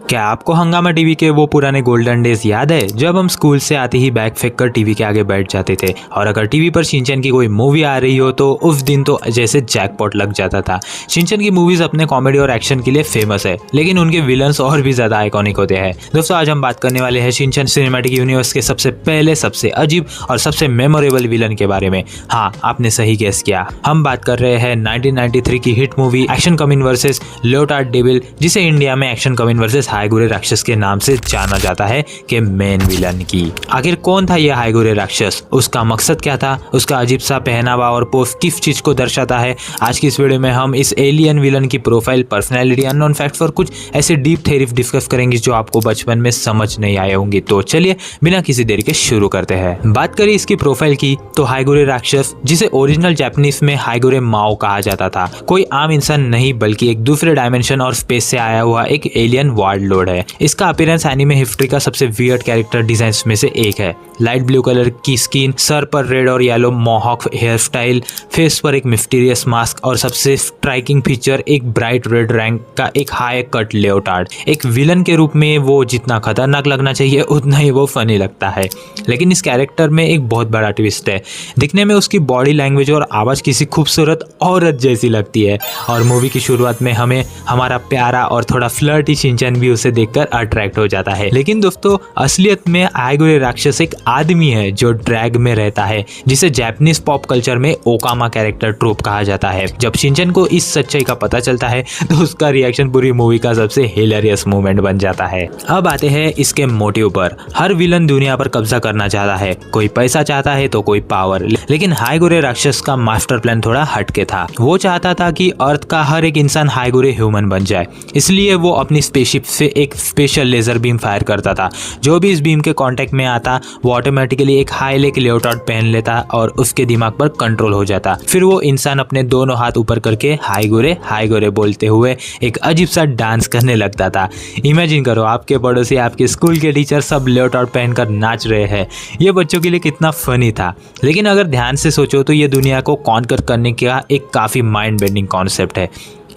क्या आपको हंगामा टीवी के वो पुराने गोल्डन डेज याद है जब हम स्कूल से आते ही बैग फेंक कर टीवी के आगे बैठ जाते थे और अगर टीवी पर शिनचैन की कोई मूवी आ रही हो तो उस दिन तो जैसे जैकपॉट लग जाता था। शिनचैन की मूवीज अपने कॉमेडी और एक्शन के लिए फेमस है, लेकिन उनके विलन्स और भी ज्यादा आइकॉनिक होते हैं। दोस्तों, आज हम बात करने वाले हैं शिनचैन सिनेमैटिक यूनिवर्स के सबसे पहले, सबसे अजीब और सबसे मेमोरेबल विलन के बारे में। हाँ, आपने सही गेस किया, हम बात कर रहे हैं 1993 की hit movie Action Kamen versus Leotard Devil, जिसे इंडिया में एक्शन कमिन वर्सेस हायगुरे राक्षस के नाम से जाना जाता है, के मेन विलन की। आखिर कौन था यह हायगुरे राक्षस, उसका मकसद क्या था, उसका अजीब सा पहनावा और पोज किस चीज को दर्शाता है। आज की इस वीडियो में हम इस एलियन विलन की प्रोफाइल, पर्सनैलिटी, अननोन फैक्ट्स और कुछ ऐसे डीप थ्योरी डिस्कस करेंगे जो आपको बचपन में समझ नहीं आए होंगे। तो चलिए बिना किसी देरी के शुरू करते हैं। बात करें इसकी प्रोफाइल की तो हायगुरे राक्षस, जिसे ओरिजिनल जापानीज में हायगुरे माओ कहा जाता था, कोई आम इंसान नहीं बल्कि एक दूसरे डायमेंशन और स्पेस से आया हुआ एक एलियन वार्ड लॉर्ड है। इसका अपीयरेंस एनीमे हिस्ट्री का सबसे वियर्ड कैरेक्टर डिजाइन्स में से एक है। लाइट ब्लू कलर की स्किन, सर पर रेड और yellow mohawk hair style, face पर एक मिस्टीरियस मास्क और सबसे स्ट्राइकिंग फीचर एक ब्राइट रेड रैंक का एक हाई कट लेओटार्ड। एक विलन के रूप में वो जितना खतरनाक लगना चाहिए उतना ही वो फनी लगता है, लेकिन इस कैरेक्टर में एक बहुत बड़ा ट्विस्ट है। दिखने में उसकी बॉडी लैंग्वेज और आवाज किसी खूबसूरत औरत जैसी लगती है और मूवी की शुरुआत में हमें हमारा प्यारा और थोड़ा फ्लर्टी शिनचैन भी उसे देखकर अट्रैक्ट हो जाता है। लेकिन दोस्तों, असलियत में हायगुरे राक्षस एक आदमी है जो ड्रैग में रहता है, जिसे जापानीज पॉप कल्चर में ओकामा कैरेक्टर ट्रोप कहा जाता है। जब शिनचैन को इस सच्चाई का पता चलता है तो उसका रिएक्शन पूरी मूवी का सबसे हिलेरियस मोमेंट बन जाता है। अब आते हैं इसके मोटिव पर। हर विलन दुनिया पर कब्जा करना चाहता है, कोई पैसा चाहता है तो कोई पावर, लेकिन हायगुरे राक्षस का मास्टर प्लान थोड़ा हटके था। वो चाहता था कि अर्थ का हर एक इंसान हायगुरे ह्यूमन बन जाए, इसलिए वो अपनी स्पेसशिप से एक स्पेशल लेजर बीम फायर करता था। जो भी इस बीम के कांटेक्ट में आता वो ऑटोमेटिकली एक हाई लेक लेओटार्ड पहन लेता और उसके दिमाग पर कंट्रोल हो जाता। फिर वो इंसान अपने दोनों हाथ ऊपर करके हायगुरे हायगुरे बोलते हुए एक अजीब सा डांस करने लगता था। इमेजिन करो, आपके पड़ोसी, आपके स्कूल के टीचर सब लेओटार्ड पहनकर नाच रहे हैं। ये बच्चों के लिए कितना फनी था, लेकिन अगर ध्यान से सोचो तो ये दुनिया को कॉन्कर करने का एक काफी माइंड बेंडिंग कॉन्सेप्ट है।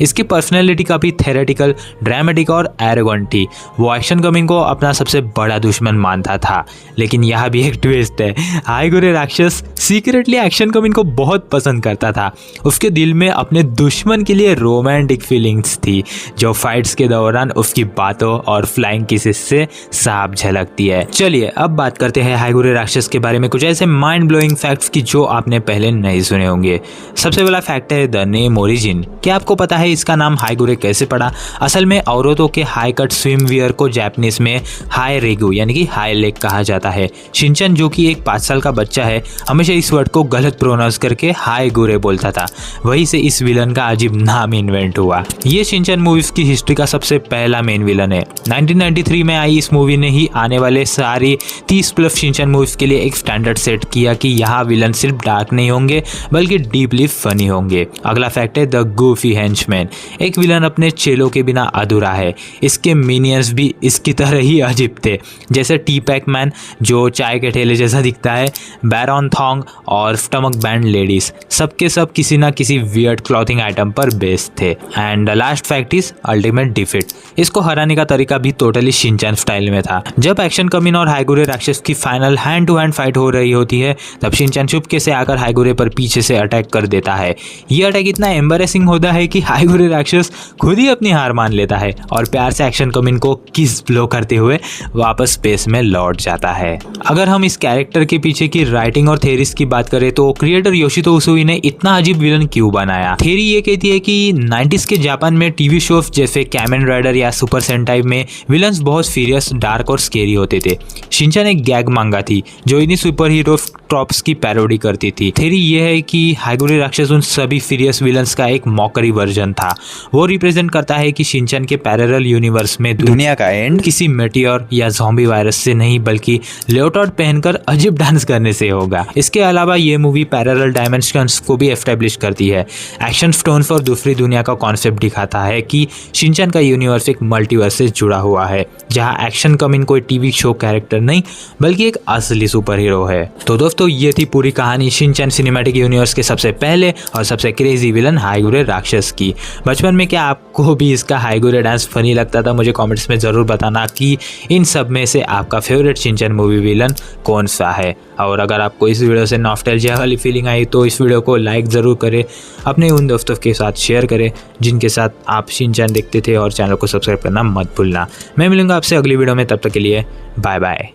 इसकी पर्सनैलिटी काफी थेरेटिकल, ड्रामेटिक और एरोगेंट थी। वो एक्शन कमिन को अपना सबसे बड़ा दुश्मन मानता था, लेकिन यहाँ भी एक ट्विस्ट है। हायगुरे राक्षस सीक्रेटली एक्शन कमिन को बहुत पसंद करता था। उसके दिल में अपने दुश्मन के लिए रोमांटिक फीलिंग्स थी, जो फाइट्स के दौरान उसकी बातों और फ्लाइंग किसेस से साफ झलकती है। चलिए अब बात करते हैं हायगुरे राक्षस के बारे में कुछ ऐसे माइंड ब्लोइंग फैक्ट्स की जो आपने पहले नहीं सुने होंगे। सबसे पहला फैक्ट है द नेम ओरिजिन। क्या आपको पता है इसका नाम हायगुरे कैसे पड़ा? असल में औरतों के हाई कट स्विम वियर को जापानीज में हाई रेगु यानी कि हाई लेग कहा जाता है। शिनचैन, जो कि एक 5 साल का बच्चा है, हमेशा इस वर्ड को गलत प्रोनाउंस करके हायगुरे बोलता था। वहीं से इस विलन का अजीब नाम इन्वेंट हुआ। ये शिनचैन मूवीज की हिस्ट्री का सबसे पहला मेन विलन है। 1993 में आई इस मूवी ने ही आने वाले सारी 30+ शिनचैन मूवीज के लिए एक स्टैंडर्ड सेट किया कि यहाँ विलन सिर्फ डार्क नहीं होंगे बल्कि डीपली फनी होंगे। अगला फैक्ट है द गूफी हेंचमैन। एक विलन अपने चेलों के बिना अधूरा है। इसके मिनियंस भी इसकी तरह ही अजीब थे, जैसे टी पैक मैन जो चाय के ठेले जैसा दिखता है, बैरॉन थॉन्ग और स्टमक बैंड लेडीज, सबके सब किसी ना किसी वियर्ड क्लॉथिंग आइटम पर बेस्ड थे। And the last fact is ultimate defeat. इसको हराने का तरीका भी टोटली शिनचैन स्टाइल में था। जब एक्शन कमिन और हायगुरे राक्षस की final hand to hand fight हो रही होती है, तब शिनचैन चुपके से आकर हायगुरे पर पीछे से अटैक कर देता है। ये अटैक इतना एम्बैरेसिंग होता है कि हायगुरे राक्षस खुद ही अपनी हार मान लेता है और प्यार से एक्शन कमिन को किस ब्लो करते हुए वापस स्पेस में लौट जाता है। अगर हम इस कैरेक्टर के पीछे की राइटिंग और थेरीज की बात करें तो क्रिएटर योशितो उसुई ने इतना अजीब विलन क्यों बनाया? थेरी ये कहती है कि 90s के जापान में टीवी शोज जैसे कामेन राइडर या सुपर सेंटाई में विलन्स बहुत सीरियस, डार्क और स्केरी होते थे। शिनचैन एक गैग मांगा थी जो इन्हीं सुपर हीरो ट्रॉप्स की पैरोडी करती थी। थेरी ये है कि हायगुरे राक्षस उन सभी सीरियस विलन्स का एक मॉकरी वर्जन था। वो रिप्रेजेंट करता है कि शिनचैन के पैरेलल यूनिवर्स में दुनिया का एंड किसी मेटियोर या ज़ॉम्बी वायरस से नहीं बल्कि लेओटार्ड पहनकर अजीब डांस करने से होगा। इसके अलावा ये मूवी पैरेलल डायमेंशंस को भी एस्टेब्लिश करती है। एक्शन स्टोन्स और दूसरी दुनिया का कॉन्सेप्ट दिखाता है कि शिनचैन का यूनिवर्स एक मल्टीवर्स से जुड़ा हुआ है, जहाँ एक्शन कमिन कोई टीवी शो कैरेक्टर नहीं बल्कि एक असली सुपर हीरो है। तो दोस्तों, दोस्तों ये थी पूरी कहानी शिनचैन सिनेमैटिक यूनिवर्स के सबसे पहले और सबसे क्रेजी विलन हाइगुरे राक्षस की। बचपन में क्या आपको भी इसका हाइगुरे डांस फनी लगता था? मुझे कमेंट्स में ज़रूर बताना कि इन सब में से आपका फेवरेट शिनचैन मूवी विलन कौन सा है। और अगर आपको इस वीडियो से नॉस्टैल्जिया वाली फीलिंग आई तो इस वीडियो को लाइक ज़रूर करें, अपने उन दोस्तों के साथ शेयर करें जिनके साथ आप शिनचैन देखते थे, और चैनल को सब्सक्राइब करना मत भूलना। मैं मिलूंगा आपसे अगली वीडियो में, तब तक के लिए बाय बाय।